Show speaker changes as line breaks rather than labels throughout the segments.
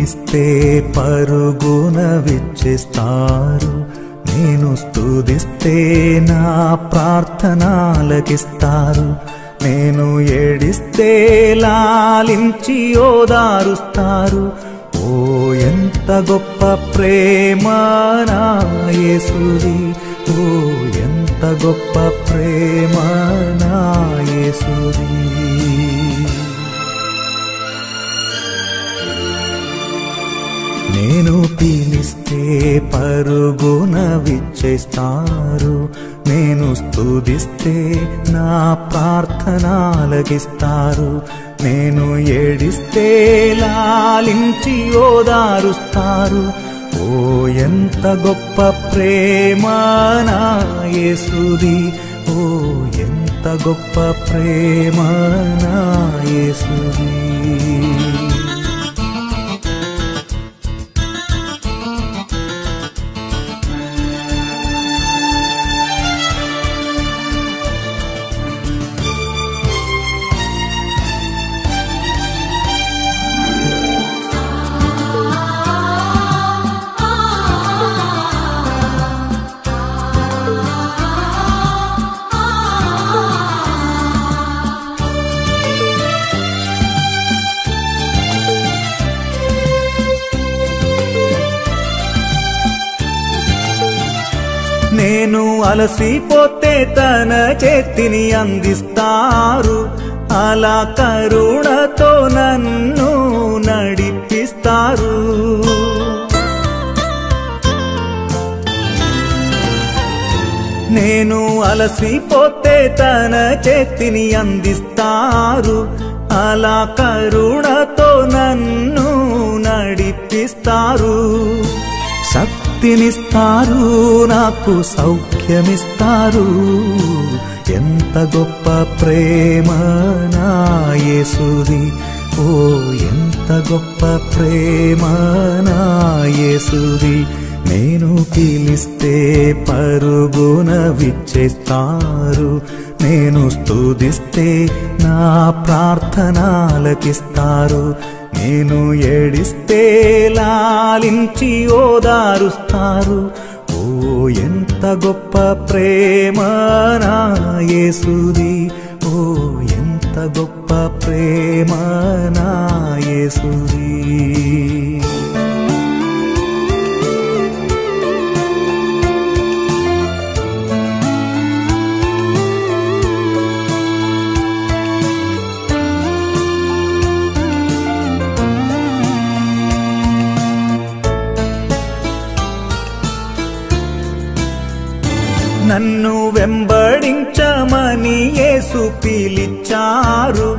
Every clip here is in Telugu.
పిలిస్తే పరుగున విచ్చేస్తారు, నేను స్తుతిస్తే నా ప్రార్థనలకిస్తారు. నేను ఏడిస్తే లాలించి ఓదారుస్తారు. ఓ ఎంత గొప్ప ప్రేమ నా యేసుది, ఓ ఎంత గొప్ప ప్రేమ నా యేసుది. నేను పిలిస్తే పరుగున విచ్చేస్తారు, నేను స్తుతిస్తే నా ప్రార్థనలకిస్తారు. నేను ఏడిస్తే లాలించి ఓదారుస్తారు. ఓ ఎంత గొప్ప ప్రేమ నా యేసుది, ఓ ఎంత గొప్ప ప్రేమ నా యేసుది. నేను అలసిపోతే తన చేతిని అందిస్తారు, అలా కరుణతో నన్ను నడిపిస్తారు. నేను అలసిపోతే తన చేతిని అందిస్తారు, అలా కరుణతో నన్ను నడిపిస్తారు. శక్తినిస్తారు, నాకు సౌఖ్యమిస్తారు. ఎంత గొప్ప ప్రేమ నా యేసుది, ఓ ఎంత గొప్ప ప్రేమ నా యేసుది. నేను పిలిస్తే పరుగున విచ్చేస్తారు, నేను స్తుతిస్తే నా ప్రార్థనలకిస్తారు. నేను ఏడిస్తే లాలించి ఓదారుస్తారు. ఓ ఎంత గొప్ప ప్రేమ నా యేసుది, ఓ ఎంత గొప్ప ప్రేమ నా యేసుది. నన్ను వెంబడించమని యేసు పిలిచారు,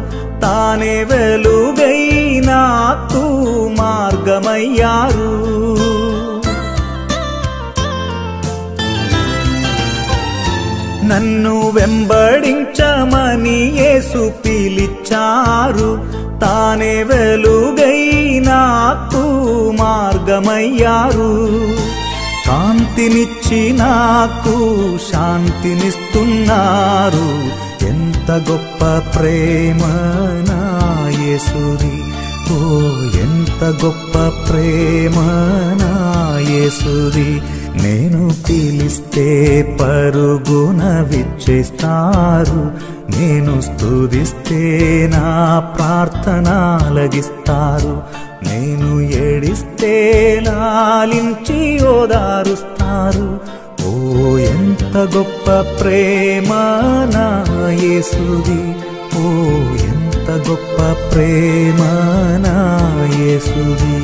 తానే వెలుగై నాకు మార్గమయ్యారు. నన్ను వెంబడించమని యేసు పిలిచారు, తానే వెలుగై నాకు మార్గమయ్యారు. కాంతినిచ్చి నాకు శాంతినిస్తున్నారు. ఎంత గొప్ప ప్రేమ నా యేసుది, ఓ ఎంత గొప్ప ప్రేమ నా యేసుది. నేను పిలిస్తే పరుగున విచ్చేస్తారు, నేను స్తుతిస్తే నా ప్రార్థనలకిస్తారు. నేను ఏడిస్తే లాలించి ఓదారుస్తారు. ఓ ఎంత గొప్ప ప్రేమ నా యేసుది, ఓ ఎంత గొప్ప ప్రేమ నా యేసుది.